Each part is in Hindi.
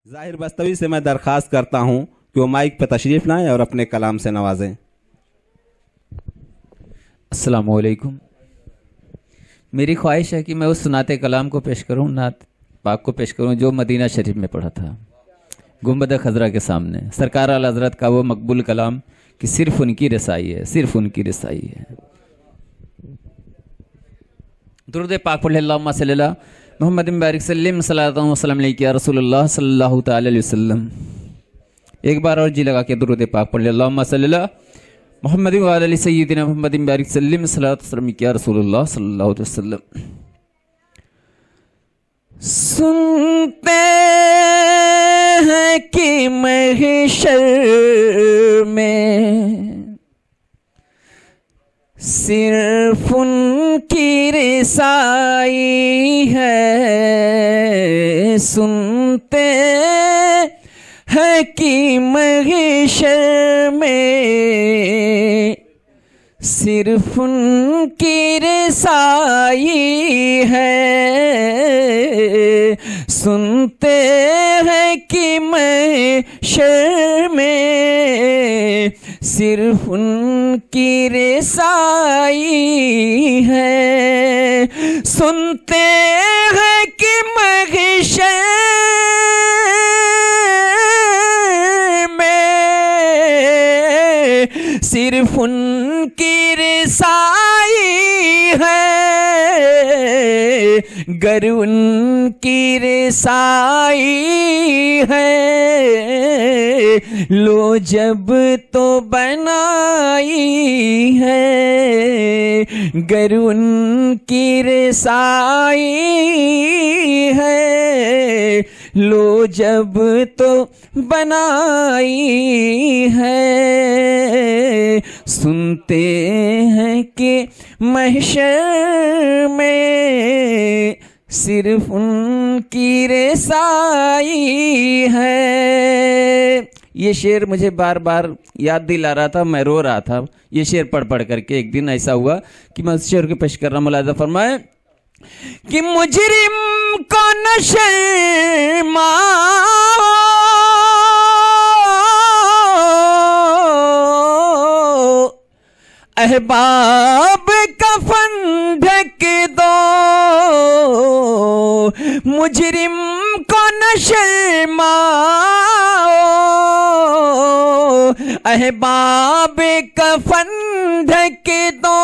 ज़ाहिर बस्तवी से मैं दरख्वास्त करता हूँ कि वो माइक पर तशरीफ़ लाएं और अपने कलाम से नवाजें। अस्सलामु अलैकुम। मेरी ख्वाहिश है कि मैं उस सुनाते कलाम को पेश करूँ, नात पाक को पेश करूँ जो मदीना शरीफ में पढ़ा था गुंबद खजरा के सामने। सरकार आला हज़रत का वो मकबूल कलाम कि सिर्फ उनकी रसाई है, सिर्फ उनकी रसाई है। दुरूद पाक पढ़े अल्लाहुम्मा सल्ली अला मुहम्मद बारिक सल्लम सल्लल्लाहु अलैहि या रसूलुल्लाह सल्लल्लाहु तआला अलैहि वसल्लम। एक बार और जी लगा के दुरूद पाक पढ़ ले अल्लाहुम्मा सल्ली अला मुहम्मद व अला सय्यिदिना मुहम्मद बारिक सल्लम सल्लल्लाहु अलैहि या रसूलुल्लाह सल्लल्लाहु अलैहि वसल्लम। सुनते हैं कि महशर में सिर्फ उनकी रिसाई है। सुनते हैं कि महशर में सिर्फ उनकी रिसाई है। सुनते हैं कि महशर में सिर्फ उनकी रिसाई है। सुनते हैं कि महशर में सिर्फ उनकी रिसाई है। गर उनकी रिसाई है लो जब तो बनाई है। गर उनकी रिसाई है लो जब तो बनाई है। सुनते हैं कि महशर में सिर्फ उनकी रिसाई है। ये शेर मुझे बार बार याद दिला रहा था, मैं रो रहा था ये शेर पढ़ पढ़ करके। एक दिन ऐसा हुआ कि मैं उस शेर को पेश कर रहा, मुलाज़ा फरमाए कि मुजरिम को न शर्माओ अहबाब कफन ढक दो। मुजरिम को न शर्माओ अहबाब कफन ढक दो।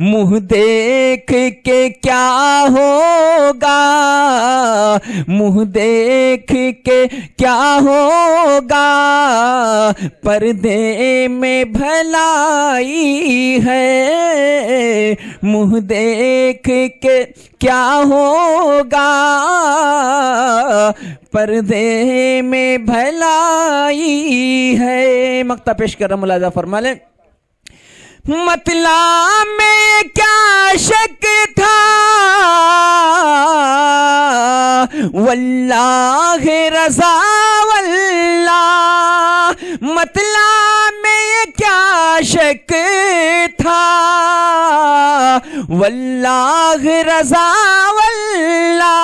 मुँह देख के क्या होगा, मुँह देख के क्या होगा। पर्दे में भलाई है, मुँह देख के क्या होगा। पर्दे में भलाई है। मक्ता पेश कर रहा, मुलाज़ा फरमा ले। मतला में क्या शक था वल्लाह रज़ा वल्लाह। मतला में क्या शक था वल्लाह रज़ा वल्लाह।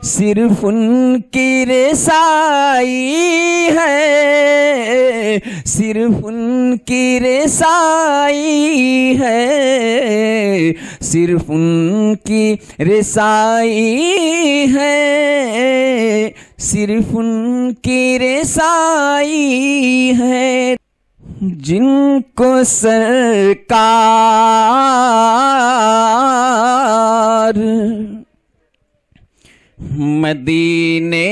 सिर्फ उनकी रिसाई है, सिर्फ उनकी रिसाई है, सिर्फ उनकी रिसाई है, सिर्फ उनकी रिसाई है। जिनको सरकार मदीने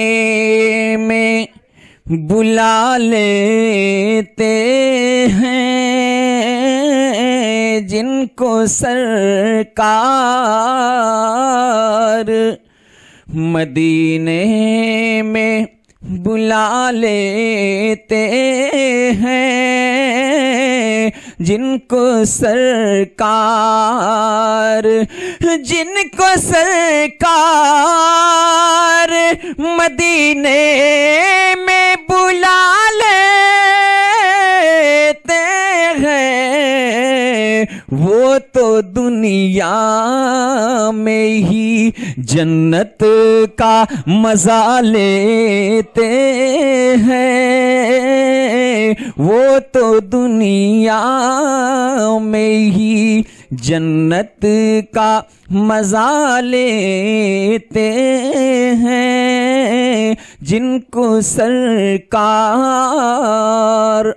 में बुला लेते हैं। जिनको सरकार मदीने में बुला लेते हैं। जिनको सरकार, जिनको सरकार मदीने में बुला लेते हैं वो तो दुनिया में ही जन्नत का मजा लेते हैं, वो तो दुनिया में ही जन्नत का मजा लेते हैं, जिनको सरकार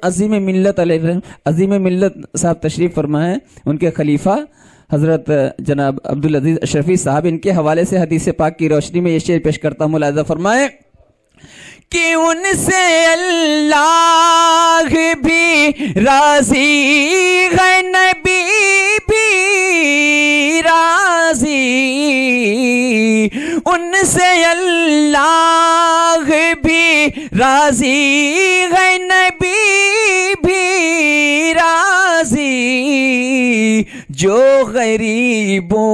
अज़ीम मिल्लत साहब तशरीफ़ फरमाए, उनके खलीफा हज़रत जनाब अब्दुल अजीज़ अशरफी साहब, इनके हवाले से हदीस पाक की रोशनी में ये शेर पेश करता हूँ। मुलाज़ा फरमाए कि उनसे अल्लाह भी राज़ी है, नबी भी राज़ी, उनसे अल्लाह भी राज़ी है, नबी भी राज़ी, जो गरीबों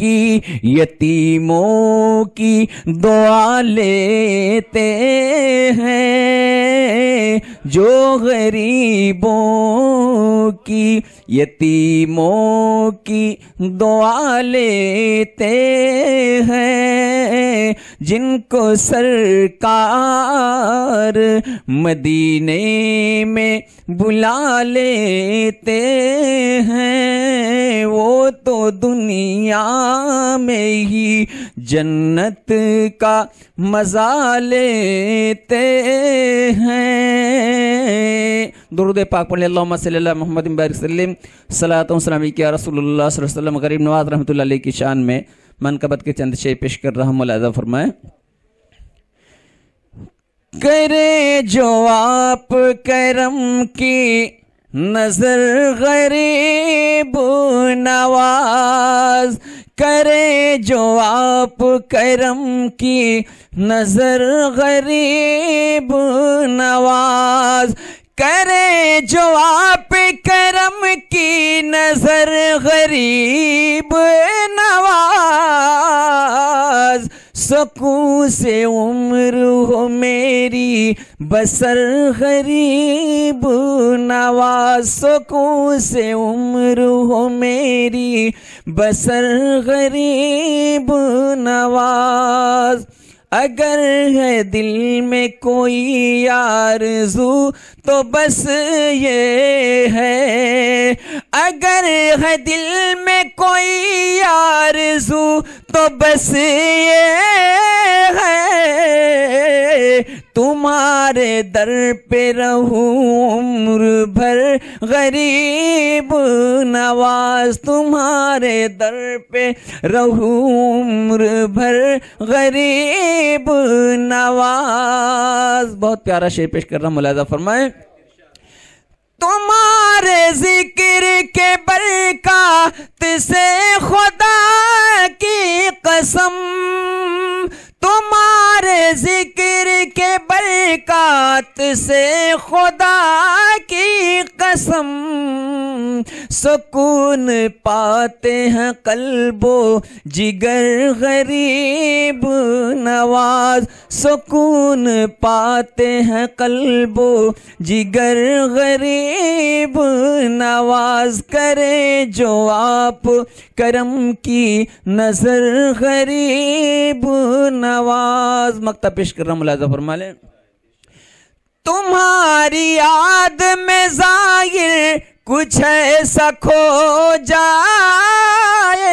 की यतीमों की दुआ लेते हैं, जो गरीबों की यतीमों की दुआ लेते हैं, जिनको सरकार मदीने में बुला लेते हैं, वो तो दुनिया में ही जन्नत का मजा लेते हैं। दुरूद पाक पढ़ अल्लाहुम्मा सल्ली अला मुहम्मद बारिक सल्लिम सलातो व सलाम या रसूलुल्लाह सल्लल्लाहु अलैहि वसल्लम। गरीब नवाज रहमतुल्लाह अलैह की शान में मनकबत के चंद शेर पेश कर रहा हूँ। मुलाज़ा फरमाए करे जो आप करम की नजर गरीब नवाज, करे जो आप करम की नजर गरीब नवाज, करे जो आप करम की नजर गरीब नवाज, सकून से उम्र हो मेरी बसर गरीब नवाज, सकून से उम्र हो मेरी बसर गरीब नवाज। अगर है दिल में कोई आरज़ू तो बस ये है, अगर है दिल में कोई आरज़ू तो बस ये है, तुम्हारे दर पे रहूं उम्र भर गरीब नवाज, तुम्हारे दर पे रहूं उम्र भर गरीब नवाज। बहुत प्यारा शेर पेश कर रहा हूं, मुलाज़ा फरमाए तुम्हारे जिक्र के बरकत से खुदा की कसम, तुम्हारे जिक्र के बरकत से खुदा की कसम, सुकून पाते हैं कल्बो जिगर गरीब नवाज, सुकून पाते हैं कल्बो जिगर गरीब नवाज, करे जो आप करम की नजर गरीब नवाज। मक्ता पेश कर रहा हूं, मुलाज़ा फरमा लें तुम्हारी याद में ज़ाहिर कुछ ऐसा खो जाए,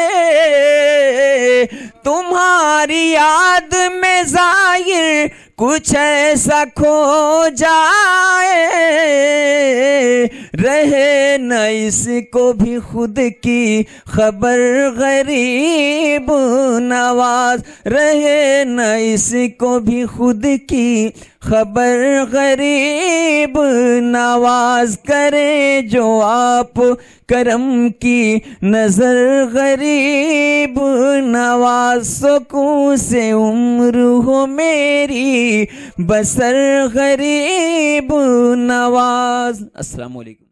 तुम्हारी याद में ज़ाहिर कुछ ऐसा खो जाए, रहे न इसको भी खुद की खबर गरीब नवाज, रहे न इसको भी खुद की खबर गरीब नवाज, करे जो आप करम की नजर गरीब नवाज, सुकून से उम्र हो मेरी बसर गरीब नवाज। अस्सलाम वालेकुम।